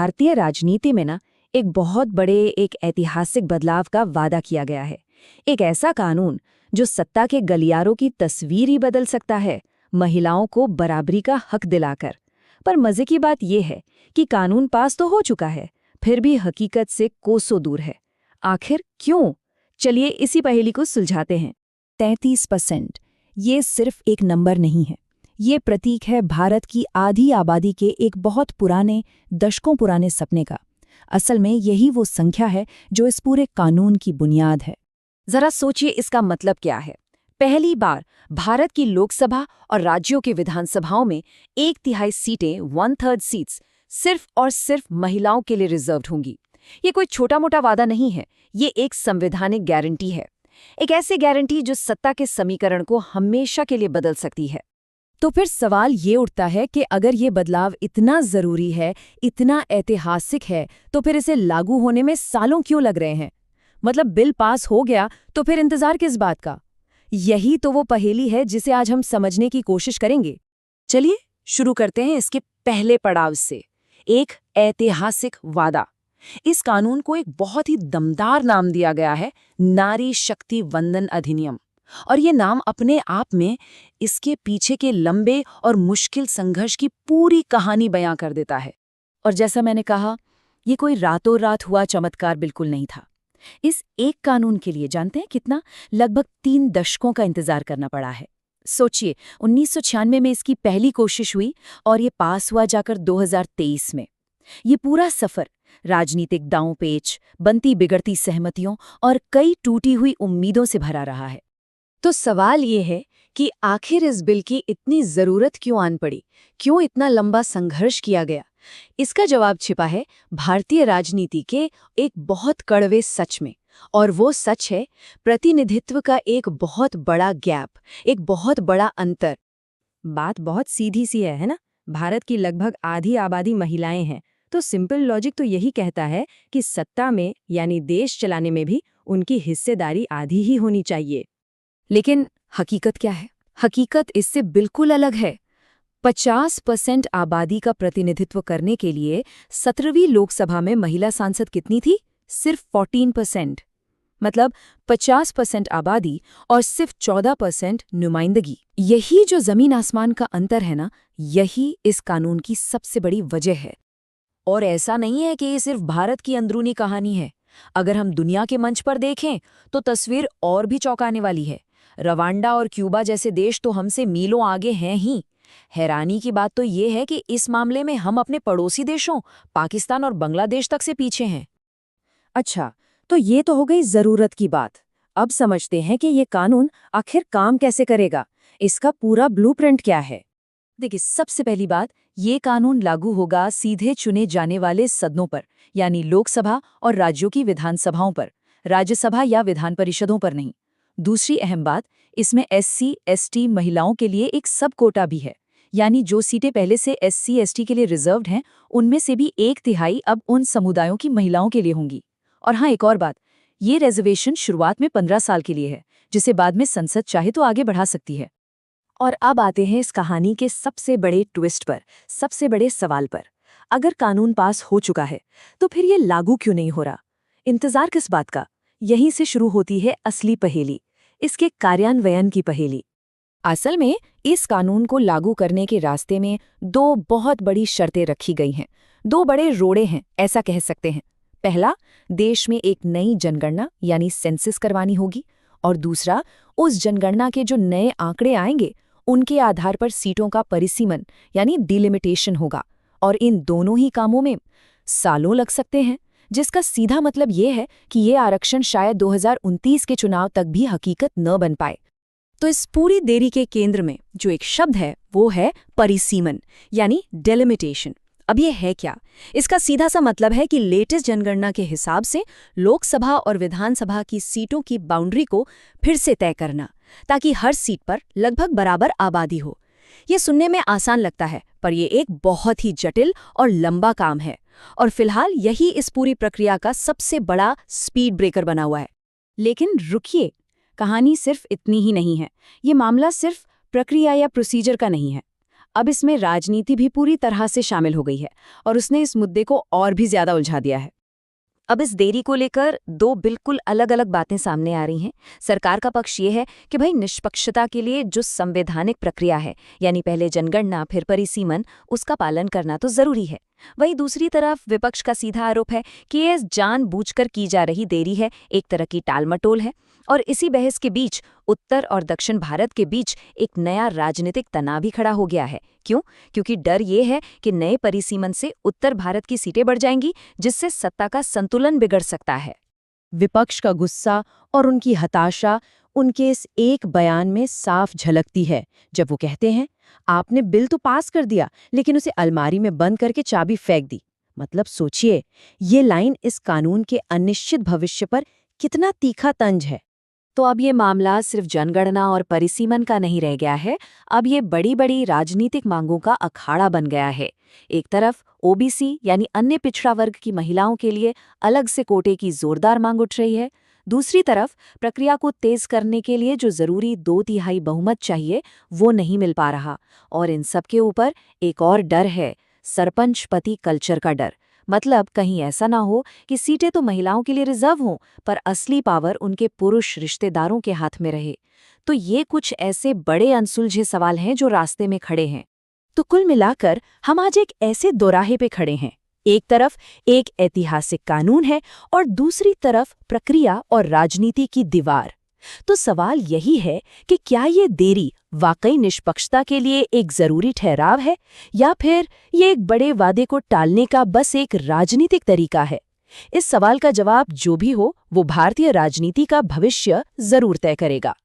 भारतीय राजनीति में एक बहुत बड़े एक ऐतिहासिक बदलाव का वादा किया गया है। एक ऐसा कानून जो सत्ता के गलियारों की तस्वीर ही बदल सकता है, महिलाओं को बराबरी का हक दिलाकर। पर मजे की बात यह है कि कानून पास तो हो चुका है, फिर भी हकीकत से कोसों दूर है। आखिर क्यों? चलिए इसी पहेली को सुलझाते हैं। 33%, ये सिर्फ एक नंबर नहीं है, ये प्रतीक है भारत की आधी आबादी के एक बहुत पुराने, दशकों पुराने सपने का। असल में यही वो संख्या है जो इस पूरे कानून की बुनियाद है। जरा सोचिए इसका मतलब क्या है। पहली बार भारत की लोकसभा और राज्यों की विधानसभाओं में 1/3 सीटें, 1/3 सीट्स सिर्फ और सिर्फ महिलाओं के लिए रिजर्व्ड होंगी। ये कोई छोटा मोटा वादा नहीं है, ये एक संवैधानिक गारंटी है। एक ऐसी गारंटी जो सत्ता के समीकरण को हमेशा के लिए बदल सकती है। तो फिर सवाल ये उठता है कि अगर ये बदलाव इतना जरूरी है, इतना ऐतिहासिक है, तो फिर इसे लागू होने में सालों क्यों लग रहे हैं? मतलब बिल पास हो गया तो फिर इंतजार किस बात का? यही तो वो पहेली है जिसे आज हम समझने की कोशिश करेंगे। चलिए शुरू करते हैं इसके पहले पड़ाव से, एक ऐतिहासिक वादा। इस कानून को एक बहुत ही दमदार नाम दिया गया है, नारी शक्ति वंदन अधिनियम। और ये नाम अपने आप में इसके पीछे के लंबे और मुश्किल संघर्ष की पूरी कहानी बयां कर देता है। और जैसा मैंने कहा, ये कोई रातों रात हुआ चमत्कार बिल्कुल नहीं था। इस एक कानून के लिए जानते हैं कितना? लगभग 3 दशकों का इंतजार करना पड़ा है। सोचिए, 1996 में इसकी पहली कोशिश हुई और ये पास हुआ जाकर 2023 में। ये पूरा सफर राजनीतिक दांव-पेच, बनती बिगड़ती सहमतियों और कई टूटी हुई उम्मीदों से भरा रहा है। तो सवाल ये है कि आखिर इस बिल की इतनी जरूरत क्यों आन पड़ी? क्यों इतना लंबा संघर्ष किया गया? इसका जवाब छिपा है भारतीय राजनीति के एक बहुत कड़वे सच में। और वो सच है प्रतिनिधित्व का एक बहुत बड़ा गैप, एक बहुत बड़ा अंतर। बात बहुत सीधी सी है ना? भारत की लगभग आधी आबादी महिलाएं हैं, तो सिंपल लॉजिक तो यही कहता है कि सत्ता में यानी देश चलाने में भी उनकी हिस्सेदारी आधी ही होनी चाहिए। लेकिन हकीकत क्या है? हकीकत इससे बिल्कुल अलग है। 50% आबादी का प्रतिनिधित्व करने के लिए 17वीं लोकसभा में महिला सांसद कितनी थी? सिर्फ 14%। मतलब 50% आबादी और सिर्फ 14% नुमाइंदगी। यही जो जमीन आसमान का अंतर है ना, यही इस कानून की सबसे बड़ी वजह है। और ऐसा नहीं है कि ये सिर्फ भारत की अंदरूनी कहानी है। अगर हम दुनिया के मंच पर देखें तो तस्वीर और भी चौंकाने वाली है। रवांडा और क्यूबा जैसे देश तो हमसे मीलों आगे हैं ही। हैरानी की बात तो ये है कि इस मामले में हम अपने पड़ोसी देशों पाकिस्तान और बांग्लादेश तक से पीछे हैं। अच्छा, तो ये तो हो गई जरूरत की बात। अब समझते हैं कि ये कानून आखिर काम कैसे करेगा, इसका पूरा ब्लूप्रिंट क्या है। देखिए, सबसे पहली बात, ये कानून लागू होगा सीधे चुने जाने वाले सदनों पर, यानी लोकसभा और राज्यों की विधानसभाओं पर, राज्यसभा या विधान परिषदों पर नहीं। दूसरी अहम बात, इसमें SC, ST महिलाओं के लिए एक सब कोटा भी है, यानी जो सीटें पहले से SC, ST के लिए रिजर्व्ड हैं, उनमें से भी 1/3 अब उन समुदायों की महिलाओं के लिए होंगी। और हाँ, एक और बात, ये रिजर्वेशन शुरुआत में 15 साल के लिए है, जिसे बाद में संसद चाहे तो आगे बढ़ा सकती है। और अब आते हैं इस कहानी के सबसे बड़े ट्विस्ट पर, सबसे बड़े सवाल पर। अगर कानून पास हो चुका है, तो फिर ये लागू क्यों नहीं हो रहा? इंतजार किस बात का? यहीं से शुरू होती है असली पहेली, इसके कार्यान्वयन की पहेली। असल में इस कानून को लागू करने के रास्ते में 2 बहुत बड़ी शर्तें रखी गई हैं। 2 बड़े रोड़े हैं, ऐसा कह सकते हैं। पहला, देश में एक नई जनगणना यानी सेंसस करवानी होगी। और दूसरा, उस जनगणना के जो नए आंकड़े आएंगे, उनके आधार पर सीटों का परिसीमन यानी डिलिमिटेशन होगा। और इन दोनों ही कामों में सालों लग सकते हैं, जिसका सीधा मतलब ये है कि ये आरक्षण शायद 2029 के चुनाव तक भी हकीकत न बन पाए। तो इस पूरी देरी के केंद्र में जो एक शब्द है, वो है परिसीमन यानी डेलिमिटेशन। अब ये है क्या? इसका सीधा सा मतलब है कि लेटेस्ट जनगणना के हिसाब से लोकसभा और विधानसभा की सीटों की बाउंड्री को फिर से तय करना, ताकि हर सीट पर लगभग बराबर आबादी हो। ये सुनने में आसान लगता है, पर यह एक बहुत ही जटिल और लंबा काम है। और फिलहाल यही इस पूरी प्रक्रिया का सबसे बड़ा स्पीड ब्रेकर बना हुआ है। लेकिन रुकिए, कहानी सिर्फ इतनी ही नहीं है। ये मामला सिर्फ प्रक्रिया या प्रोसीजर का नहीं है। अब इसमें राजनीति भी पूरी तरह से शामिल हो गई है और उसने इस मुद्दे को और भी ज्यादा उलझा दिया है। अब इस देरी को लेकर दो बिल्कुल अलग-अलग बातें सामने आ रही हैं। सरकार का पक्ष ये है कि भाई निष्पक्षता के लिए जो संवैधानिक प्रक्रिया है, यानी पहले जनगणना फिर परिसीमन, उसका पालन करना तो जरूरी है। वहीं दूसरी तरफ विपक्ष का सीधा आरोप है कि ये जानबूझकर की जा रही देरी है, एक तरह की टालमटोल है। और इसी बहस के बीच उत्तर और दक्षिण भारत के बीच एक नया राजनीतिक तनाव भी खड़ा हो गया है। क्यों? क्योंकि डर ये है कि नए परिसीमन से उत्तर भारत की सीटें बढ़ जाएंगी, जिससे सत्ता का संतुलन बिगड़ सकता है। विपक्ष का गुस्सा और उनकी हताशा उनके इस एक बयान में साफ झलकती है, जब वो कहते हैं, आपने बिल तो पास कर दिया लेकिन उसे अलमारी में बंद करके चाबी फेंक दी। मतलब सोचिए, ये लाइन इस कानून के अनिश्चित भविष्य पर कितना तीखा तंज है। तो अब ये मामला सिर्फ जनगणना और परिसीमन का नहीं रह गया है, अब ये बड़ी बड़ी राजनीतिक मांगों का अखाड़ा बन गया है। एक तरफ ओबीसी यानी अन्य पिछड़ा वर्ग की महिलाओं के लिए अलग से कोटे की जोरदार मांग उठ रही है। दूसरी तरफ प्रक्रिया को तेज करने के लिए जो जरूरी 2/3 बहुमत चाहिए, वो नहीं मिल पा रहा। और इन सब के ऊपर एक और डर है, सरपंच पति कल्चर का डर। मतलब कहीं ऐसा ना हो कि सीटें तो महिलाओं के लिए रिजर्व हों, पर असली पावर उनके पुरुष रिश्तेदारों के हाथ में रहे। तो ये कुछ ऐसे बड़े अनसुलझे सवाल हैं जो रास्ते में खड़े हैं। तो कुल मिलाकर हम आज एक ऐसे दोराहे पे खड़े हैं। एक तरफ एक ऐतिहासिक कानून है और दूसरी तरफ प्रक्रिया और राजनीति की दीवार। तो सवाल यही है कि क्या ये देरी वाकई निष्पक्षता के लिए एक जरूरी ठहराव है, या फिर ये एक बड़े वादे को टालने का बस एक राजनीतिक तरीका है? इस सवाल का जवाब जो भी हो, वो भारतीय राजनीति का भविष्य जरूर तय करेगा।